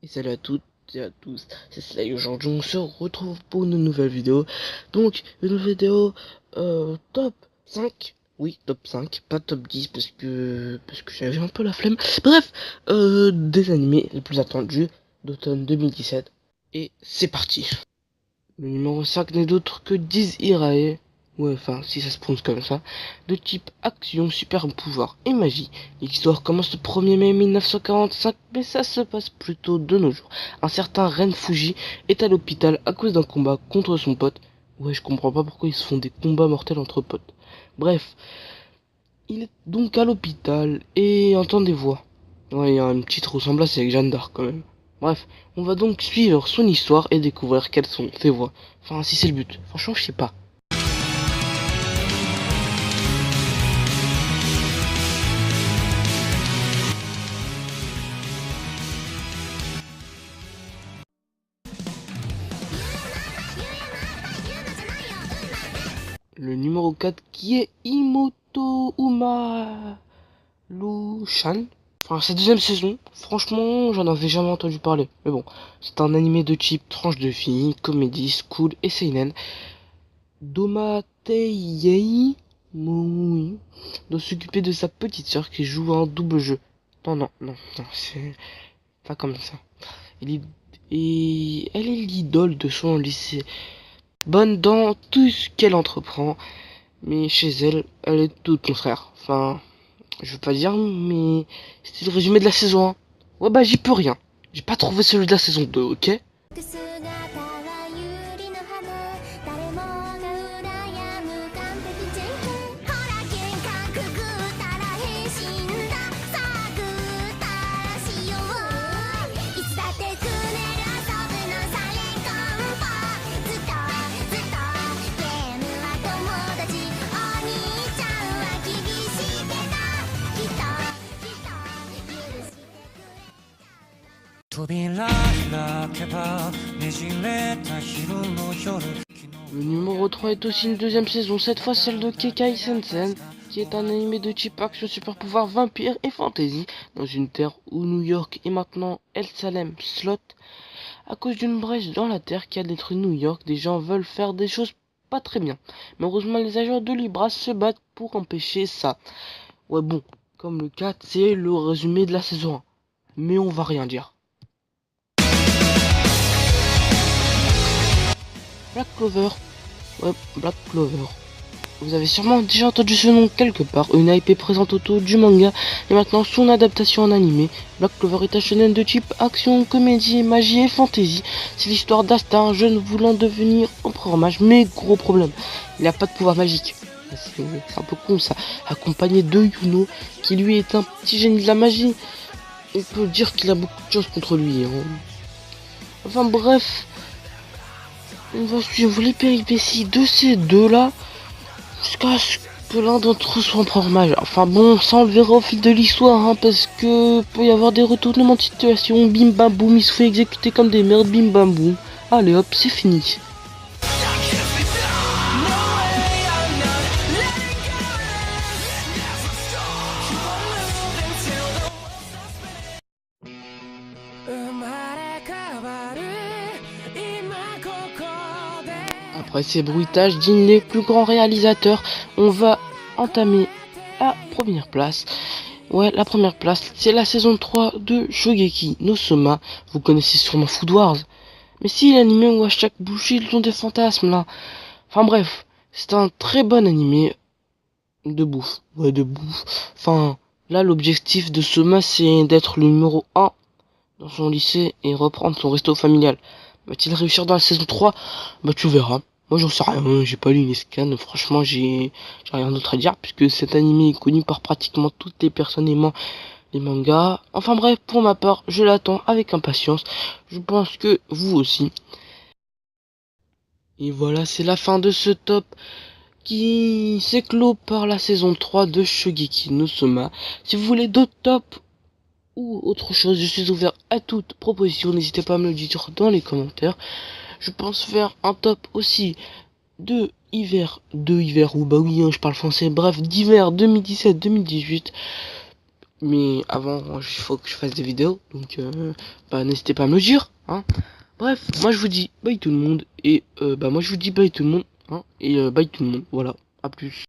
Et salut à toutes et à tous, c'est Sly. Aujourd'hui on se retrouve pour une nouvelle vidéo. Donc une vidéo top 5. Oui, top 5, pas top 10 parce que j'avais un peu la flemme. Bref, des animés les plus attendus d'automne 2017. Et c'est parti. Le numéro 5 n'est d'autre que Diz Irae, ouais, enfin, si ça se prononce comme ça, de type action, super pouvoir et magie. L'histoire commence le 1er mai 1945, mais ça se passe plutôt de nos jours. Un certain Ren Fuji est à l'hôpital à cause d'un combat contre son pote. Ouais, je comprends pas pourquoi ils se font des combats mortels entre potes. Bref, il est donc à l'hôpital et entend des voix. Ouais, il y a une petite ressemblance avec Jeanne d'Arc quand même. Bref, on va donc suivre son histoire et découvrir quelles sont ses voix. Enfin, si c'est le but. Franchement, je sais pas. Le numéro 4 qui est Imoto Umaru Chan. Enfin, sa deuxième saison, franchement, j'en avais jamais entendu parler. Mais bon, c'est un animé de type tranche de filles, comédie, school et seinen. Domatei Moui doit s'occuper de sa petite sœur qui joue à un double jeu. Non, c'est pas comme ça. Et elle est l'idole de son lycée. Bonne dans tout ce qu'elle entreprend, mais chez elle, elle est tout le contraire. Enfin, je veux pas dire, mais c'est le résumé de la saison 1. Ouais, bah j'y peux rien. J'ai pas trouvé celui de la saison 2, ok? Le numéro 3 est aussi une deuxième saison, cette fois celle de Kekai Sensen, qui est un animé de type action, super pouvoir, vampire et fantasy, dans une terre où New York est maintenant El Salem Slot. À cause d'une brèche dans la terre qui a détruit New York, des gens veulent faire des choses pas très bien. Mais heureusement, les agents de Libra se battent pour empêcher ça. Ouais, bon, comme le 4, c'est le résumé de la saison 1. Mais on va rien dire. Black Clover. Ouais, Black Clover. Vous avez sûrement déjà entendu ce nom quelque part. Une hype est présente autour du manga et maintenant son adaptation en animé. Black Clover est un shonen de type action, comédie, magie et fantasy. C'est l'histoire d'Asta, un jeune voulant devenir empereur mage, mais gros problème, il n'a pas de pouvoir magique. C'est un peu con ça. Accompagné de Yuno, qui lui est un petit génie de la magie. On peut dire qu'il a beaucoup de chance contre lui. Hein. Enfin bref, on va suivre les péripéties de ces deux-là jusqu'à ce que l'un d'entre eux soit empereur mage. Enfin bon, ça on le verra au fil de l'histoire, hein, parce que peut y avoir des retournements de situation. Bim bam boum, il se fait exécuter comme des merdes, bim bam boum. Allez hop, c'est fini. Après ces bruitages dignes des plus grands réalisateurs, on va entamer la première place. Ouais, la première place, c'est la saison 3 de Shogeki no Soma. Vous connaissez sûrement Food Wars. Mais si, l'anime où à chaque bouchée, ils ont des fantasmes, là. Enfin bref, c'est un très bon animé de bouffe. Ouais, de bouffe. Enfin, là, l'objectif de Soma, c'est d'être le numéro 1 dans son lycée et reprendre son resto familial. Va-t-il réussir dans la saison 3? Bah, tu verras. Moi, j'en sais rien, j'ai pas lu les scans. Franchement, j'ai rien d'autre à dire, puisque cet animé est connu par pratiquement toutes les personnes aimant les mangas. Enfin bref, pour ma part, je l'attends avec impatience. Je pense que vous aussi. Et voilà, c'est la fin de ce top qui s'éclot par la saison 3 de Shogeki no Soma. Si vous voulez d'autres tops ou autre chose, je suis ouvert à toute proposition. N'hésitez pas à me le dire dans les commentaires. Je pense faire un top aussi de hiver, ou bah oui, hein, je parle français, bref, d'hiver 2017-2018. mais avant, il faut que je fasse des vidéos, donc bah n'hésitez pas à me le dire, hein. Bref, moi je vous dis bye tout le monde, et moi je vous dis bye tout le monde, hein, et bye tout le monde, voilà, à plus.